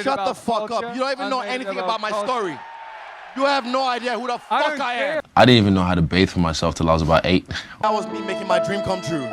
shut the fuck up. You don't even know anything about my story. You have no idea who the fuck I am. I didn't even know how to bathe for myself till I was about 8. That was me making my dream come true.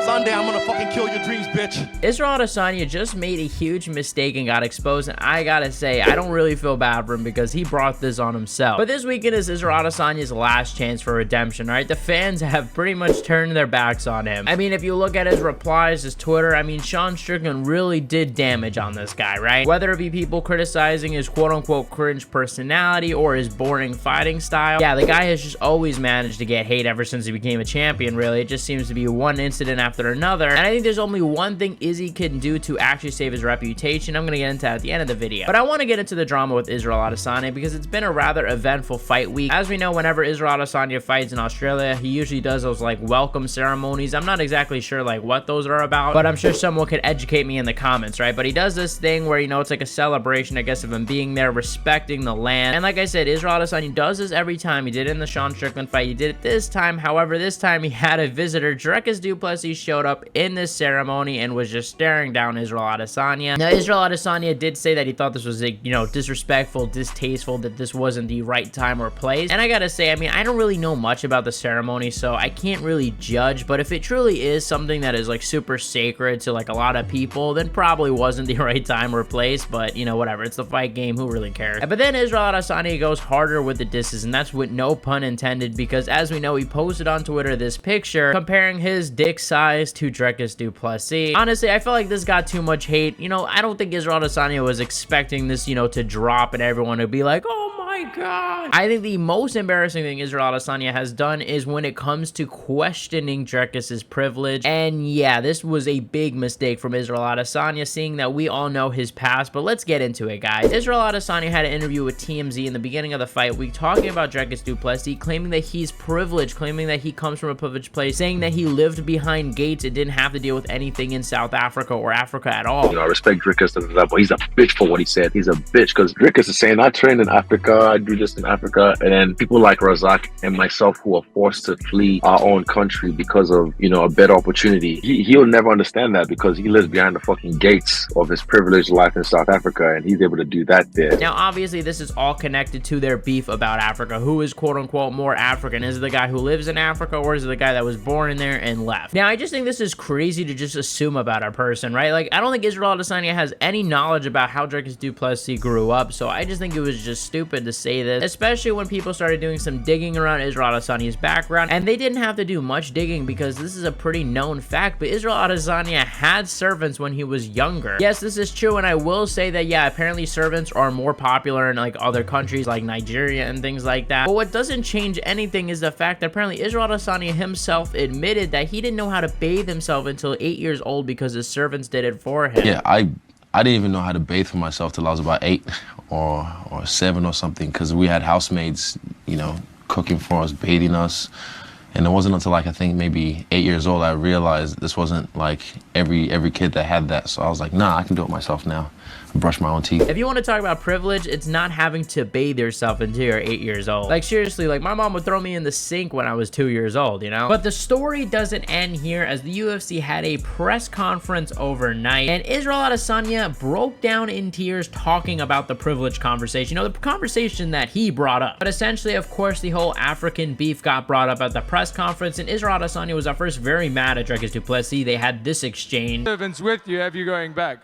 Sunday, I'm gonna fucking kill your dreams, bitch. Israel Adesanya just made a huge mistake and got exposed, and I gotta say, I don't really feel bad for him because he brought this on himself. But this weekend is Israel Adesanya's last chance for redemption, right? The fans have pretty much turned their backs on him. I mean, if you look at his replies, his Twitter, I mean, Sean Strickland really did damage on this guy, right? Whether it be people criticizing his quote-unquote cringe personality or his boring fighting style, yeah, the guy has just always managed to get hate ever since he became a champion, really. It just seems to be one incident after another, and I think there's only one thing Izzy can do to actually save his reputation. I'm gonna get into that at the end of the video, but I want to get into the drama with Israel Adesanya because it's been a rather eventful fight week. As we know, whenever Israel Adesanya fights in Australia, he usually does those like welcome ceremonies. I'm not exactly sure like what those are about, but I'm sure someone could educate me in the comments, right? But he does this thing where, you know, it's like a celebration, I guess, of him being there, respecting the land. And like I said, Israel Adesanya does this every time. He did it in the Sean Strickland fight, he did it this time. However, this time he had a visitor. Dricus du Plessis showed up in this ceremony and was just staring down Israel Adesanya. Now, Israel Adesanya did say that he thought this was, you know, disrespectful, distasteful, that this wasn't the right time or place. And I gotta say, I mean, I don't really know much about the ceremony, so I can't really judge, but if it truly is something that is like super sacred to like a lot of people, then probably wasn't the right time or place. But you know, whatever, it's the fight game, who really cares? But then Israel Adesanya goes harder with the disses, and that's with no pun intended, because as we know, he posted on Twitter this picture comparing his dick size to Dricus du Plessis. Honestly, I felt like this got too much hate. You know, I don't think Israel Adesanya was expecting this, you know, to drop and everyone to be like, oh my god. I think the most embarrassing thing Israel Adesanya has done is when it comes to questioning Dricus's privilege. And yeah, this was a big mistake from Israel Adesanya, seeing that we all know his past. But let's get into it, guys. Israel Adesanya had an interview with TMZ in the beginning of the fight week talking about Dricus du Plessis, claiming that he's privileged, claiming that he comes from a privileged place, saying that he lived behind gates and didn't have to deal with anything in South Africa or Africa at all. You know, I respect Dricus to the level. He's a bitch for what he said. He's a bitch because Dricus is saying, I trained in Africa, I do this in Africa. And then people like Razak and myself who are forced to flee our own country because of, you know, a better opportunity. He'll never understand that because he lives behind the fucking gates of his privileged life in South Africa, and he's able to do that there. Now, obviously, this is all connected to their beef about Africa. Who is quote unquote more African? Is it the guy who lives in Africa, or is it the guy that was born in there and left? Now, I just think this is crazy to just assume about a person, right? Like, I don't think Israel Adesanya has any knowledge about how Dricus du Plessis grew up, so I just think it was just stupid to say this, especially when people started doing some digging around Israel Adesanya's background, and they didn't have to do much digging because this is a pretty known fact, but Israel Adesanya had servants when he was younger. Yes, this is true, and I will say that, yeah, apparently servants are more popular in like other countries like Nigeria and things like that, but what doesn't change anything is the fact that apparently Israel Adesanya himself admitted that he didn't know how to bathe himself until 8 years old because his servants did it for him. Yeah, I didn't even know how to bathe for myself till I was about 8 or 7 or something, because we had housemaids, you know, cooking for us, bathing us. And it wasn't until like, I think maybe 8 years old, I realized this wasn't like every kid that had that. So I was like, nah, I can do it myself now. Brush my own teeth. If you want to talk about privilege, it's not having to bathe yourself until you're 8 years old. Like seriously, like my mom would throw me in the sink when I was 2 years old, you know? But the story doesn't end here, as the UFC had a press conference overnight, and Israel Adesanya broke down in tears talking about the privilege conversation, you know, the conversation that he brought up. But essentially, of course, the whole African beef got brought up at the press conference, and Israel Adesanya was at first very mad at Dricus du Plessis. They had this exchange. Servants with you, have you going back?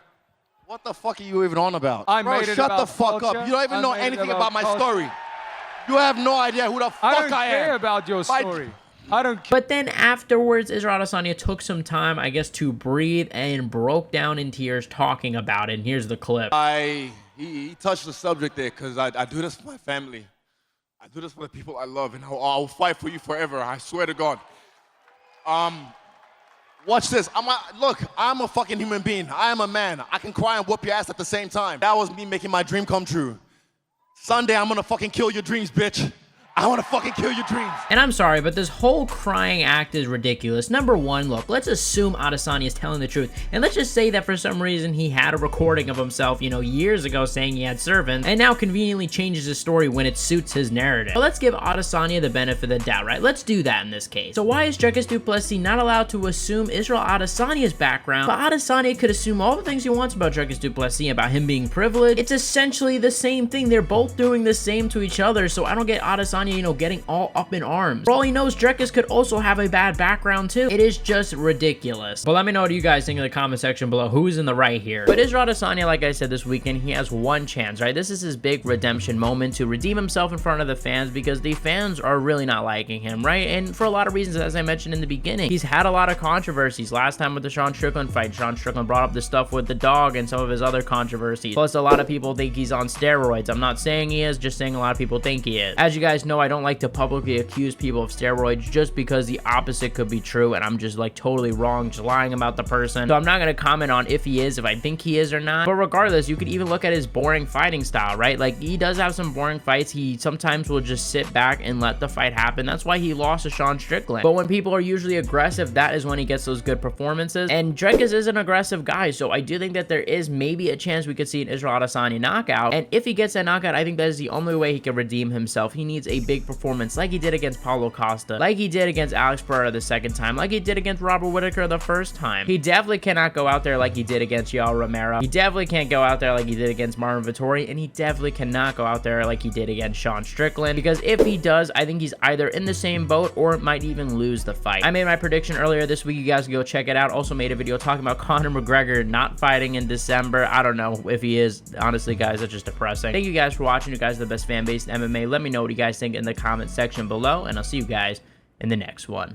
What the fuck are you even on about? I Bro, made it shut about the fuck culture. up. You don't even know anything about my culture. story. You have no idea who the fuck I don't care am. about your story. I don't care. But then afterwards, Israel Adesanya took some time, I guess, to breathe and broke down in tears talking about it. And here's the clip. He touched the subject there because I do this for my family. I do this for the people I love, and I'll fight for you forever. I swear to God. Watch this. Look, I'm a fucking human being. I am a man. I can cry and whoop your ass at the same time. That was me making my dream come true. Sunday, I'm gonna fucking kill your dreams, bitch. I want to fucking kill your dreams. And I'm sorry, but this whole crying act is ridiculous. Number one, look, let's assume Adesanya is telling the truth. And let's just say that for some reason he had a recording of himself, you know, years ago saying he had servants, and now conveniently changes his story when it suits his narrative. But let's give Adesanya the benefit of the doubt, right? Let's do that in this case. So why is Dricus du Plessis not allowed to assume Israel Adesanya's background, but Adesanya could assume all the things he wants about Dricus du Plessis, about him being privileged? It's essentially the same thing. They're both doing the same to each other, so I don't get Adesanya, you know, getting all up in arms. For all he knows, Dricus could also have a bad background too. It is just ridiculous. But let me know what you guys think in the comment section below. Who's in the right here? But Israel Adesanya, like I said, this weekend, he has one chance, right? This is his big redemption moment to redeem himself in front of the fans, because the fans are really not liking him, right? And for a lot of reasons, as I mentioned in the beginning, he's had a lot of controversies. Last time with the Sean Strickland fight, Sean Strickland brought up the stuff with the dog and some of his other controversies. Plus, a lot of people think he's on steroids. I'm not saying he is, just saying a lot of people think he is. As you guys know, I don't like to publicly accuse people of steroids just because the opposite could be true and I'm just like totally wrong, just lying about the person. So I'm not going to comment on if he is, if I think he is or not. But regardless, you could even look at his boring fighting style, right? Like, he does have some boring fights. He sometimes will just sit back and let the fight happen. That's why he lost to Sean Strickland. But when people are usually aggressive, that is when he gets those good performances. And Dricus is an aggressive guy, so I do think that there is maybe a chance we could see an Israel Adesanya knockout. And if he gets that knockout, I think that is the only way he can redeem himself. He needs a big performance like he did against Paulo Costa, like he did against Alex Pereira the second time, like he did against Robert Whittaker the first time. He definitely cannot go out there like he did against Yoel Romero. He definitely can't go out there like he did against Marvin Vettori, and he definitely cannot go out there like he did against Sean Strickland, because if he does, I think he's either in the same boat or might even lose the fight. I made my prediction earlier this week. You guys can go check it out. Also made a video talking about Conor McGregor not fighting in December. I don't know if he is. Honestly, guys, that's just depressing. Thank you guys for watching. You guys are the best fan base in MMA. Let me know what you guys think in the comment section below, and I'll see you guys in the next one.